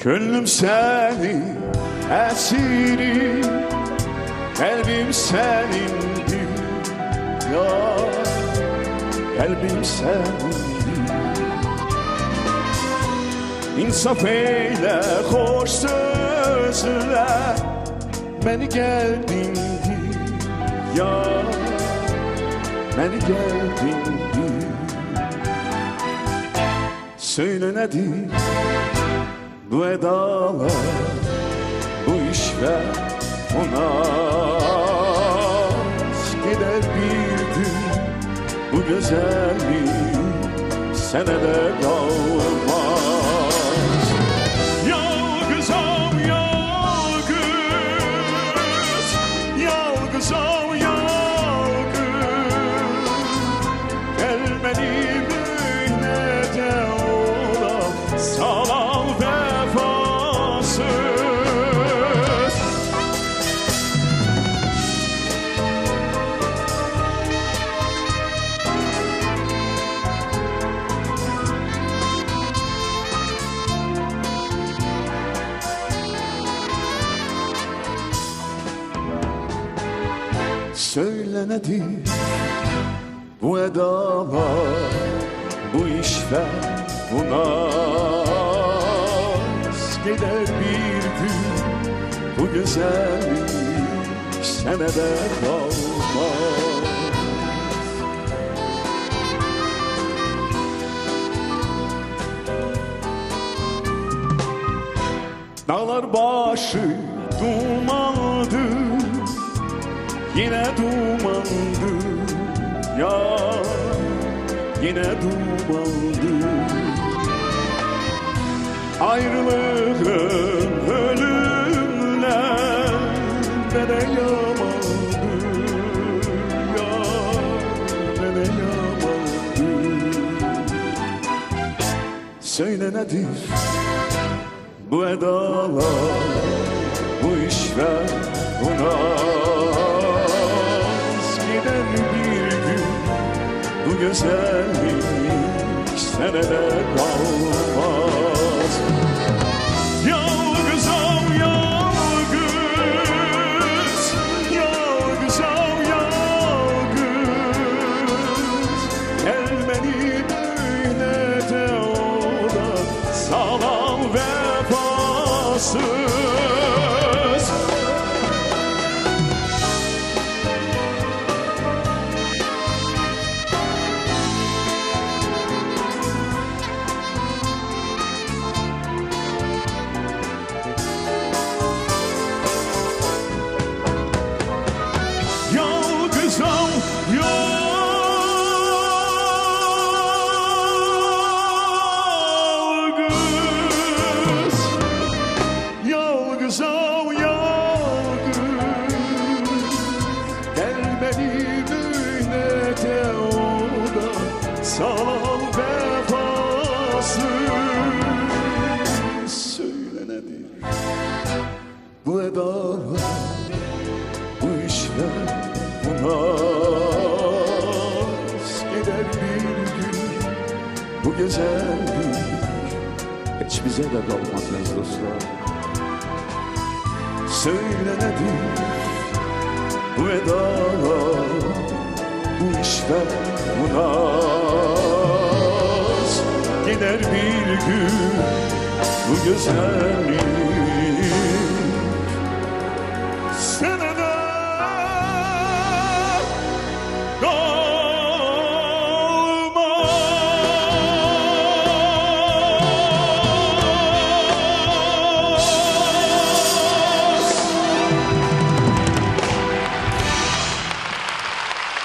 Gönlüm senin esiri, kalbim senindir ya, kalbim senindir. İnsaf eyle hoş sözle, beni geldindir ya, beni geldindir. Söyle nedir bu edalar, bu işler, bu naz gider bir gün, bu güzellik senede kalmaz. Yalgızam yalgız, yalgızam yalgız, gelmedi mühnete ola salam vefasız. Söyle nedir bu edalar, bu işler, bu naz gider bir gün, bu güzellik senede kalmaz. Dağlar başı dumandı, yine dumandı ya, yine dumandı. Ayrılığın ölümle ne de yamandı ya, ne de yamandı. Söyle nedir bu edalar, bu işler, bu naz gider bir gün, bu güzellik senede kalmaz. Yalgızam yalgız, yalgızam yalgız, gelmedi mühnete ola salam vefasız. Yalgızam yalgız, yalgızam yalgız, gelmedi mühnete ola salam vefasız. Söyle nedir bu edalar, bu işler, bu naz gider bir gün, bu güzellik hiç bize de kalmaz dostlar. Söyle nedir bu edalar, bu işler, bu naz gider bir gün, bu güzellik